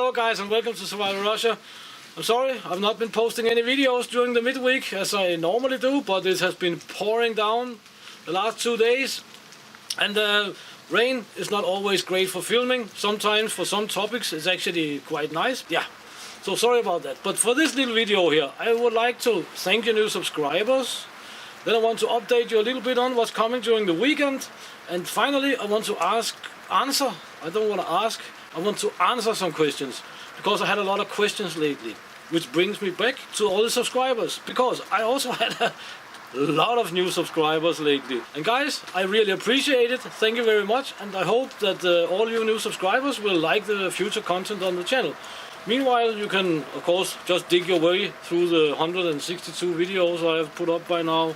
Hello guys and welcome to Survival Russia. I'm sorry, I've not been posting any videos during the midweek as I normally do, but it has been pouring down the last 2 days. And rain is not always great for filming. Sometimes for some topics it's actually quite nice. Yeah, so sorry about that. But for this little video here, I would like to thank you new subscribers. Then I want to update you a little bit on what's coming during the weekend. And finally I want to I want to answer some questions, because I had a lot of questions lately, which brings me back to all the subscribers, because I also had a lot of new subscribers lately. And guys, I really appreciate it. Thank you very much, and I hope that all you new subscribers will like the future content on the channel. Meanwhile, you can of course just dig your way through the 162 videos I have put up by now.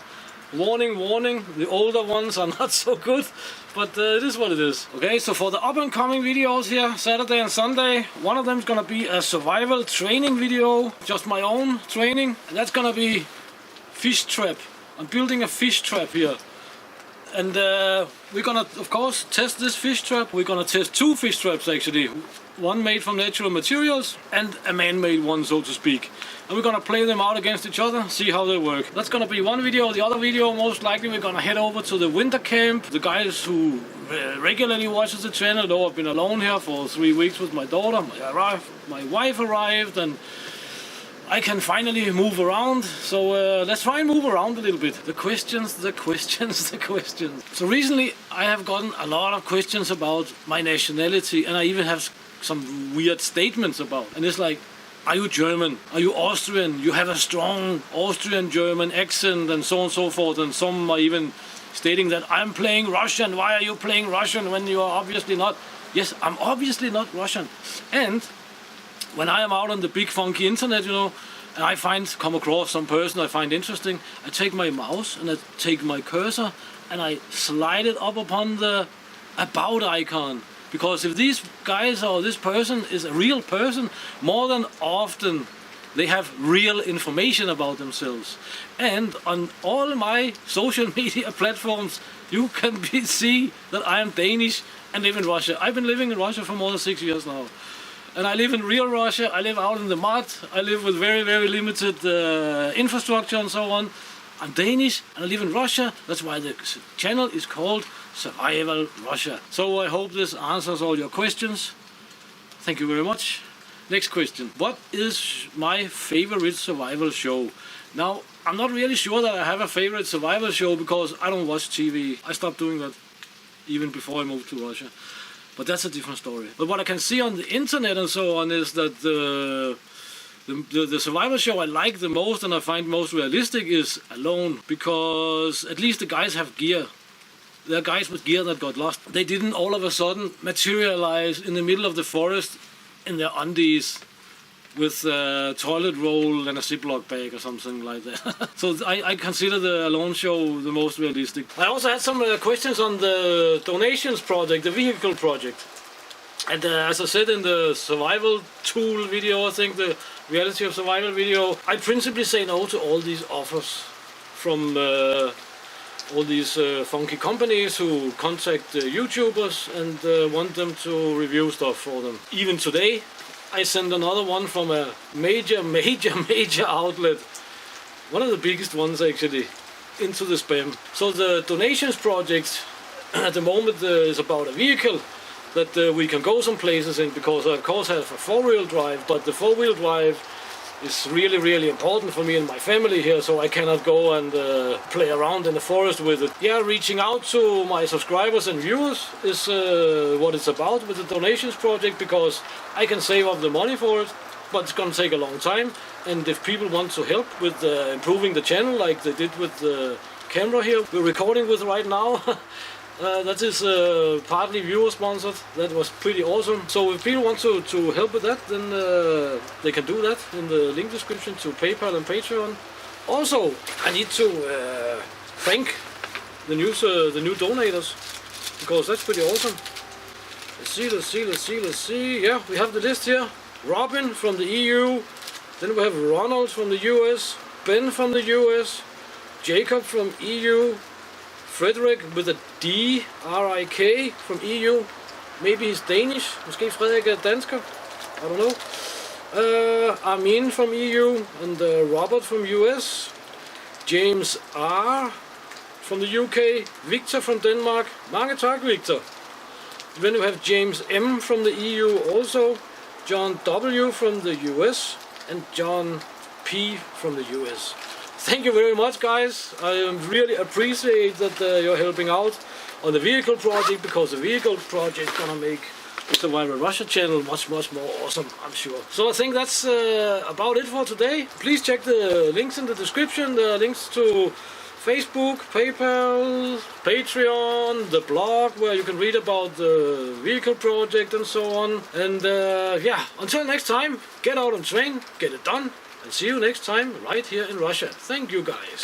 Warning, warning, the older ones are not so good, but it is what it is. Okay, so for the up and coming videos here, Saturday and Sunday, one of them is gonna be a survival training video, just my own training, and that's gonna be fish trap. I'm building a fish trap here, and we're gonna of course test this fish trap. We're gonna test two fish traps actually, one made from natural materials and a man-made one, so to speak. And we're gonna play them out against each other, see how they work. That's gonna be one video. The other video, most likely, we're gonna head over to the winter camp. The guys who regularly watches the channel know I've been alone here for 3 weeks with my daughter. My wife arrived, and I can finally move around. So let's try and move around a little bit. The questions. So recently I have gotten a lot of questions about my nationality, and I even have some weird statements about. And it's like, are you German? Are you Austrian? You have a strong Austrian-German accent, and so on and so forth. And some are even stating that I'm playing Russian. Why are you playing Russian when you are obviously not? Yes, I'm obviously not Russian. And when I am out on the big funky internet, you know, and I come across some person I find interesting, I take my mouse and I take my cursor and I slide it up upon the about icon. Because if these guys or this person is a real person, more than often they have real information about themselves. And on all my social media platforms, you can see that I am Danish and live in Russia. I've been living in Russia for more than 6 years now. And I live in real Russia. I live out in the mud. I live with very, very limited infrastructure and so on. I'm Danish and I live in Russia. That's why the channel is called Survival Russia. So I hope this answers all your questions. Thank you very much. Next question. What is my favorite survival show? Now, I'm not really sure that I have a favorite survival show, because I don't watch TV. I stopped doing that even before I moved to Russia. But that's a different story. But what I can see on the internet and so on is that the survival show I like the most and I find most realistic is Alone, because at least the guys have gear. They're guys with gear that got lost. They didn't all of a sudden materialize in the middle of the forest in their undies with a toilet roll and a Ziploc bag or something like that. So I consider the Alone show the most realistic. I also had some questions on the donations project, the vehicle project. And as I said in the survival tool video, I think the reality of survival video, I principally say no to all these offers from all these funky companies who contact YouTubers and want them to review stuff for them. Even today I sent another one from a major outlet, one of the biggest ones actually, into the spam. So the donations project at the moment is about a vehicle that we can go some places in, because I of course have a 4-wheel drive, but the 4-wheel drive is really, really important for me and my family here, so I cannot go and play around in the forest with it. Yeah, reaching out to my subscribers and viewers is what it's about with the donations project, because I can save up the money for it, but it's gonna take a long time. And if people want to help with improving the channel, like they did with the camera here we're recording with right now, that is partly viewer sponsored. That was pretty awesome. So if people want to help with that, then they can do that in the link description to PayPal and Patreon. Also, I need to thank the new donators, because that's pretty awesome. Let's see. Yeah, we have the list here. Robin from the EU. Then we have Ronald from the US. Ben from the US. Jacob from EU. Frederick with a D, R-I-K from EU. Maybe he's Danish. Måske Frederik er dansker. I don't know. Armin from EU and Robert from US. James R from the UK. Victor from Denmark. Mange tak, Victor. Then we have James M from the EU also. John W from the US. And John P from the US. Thank you very much, guys. I really appreciate that you're helping out on the vehicle project, because the vehicle project is gonna make the Survival Russia channel much more awesome, I'm sure. So I think that's about it for today. Please check the links in the description, the links to Facebook, PayPal, Patreon, the blog where you can read about the vehicle project and so on. And yeah, until next time, get out and train, get it done, and see you next time right here in Russia. Thank you, guys.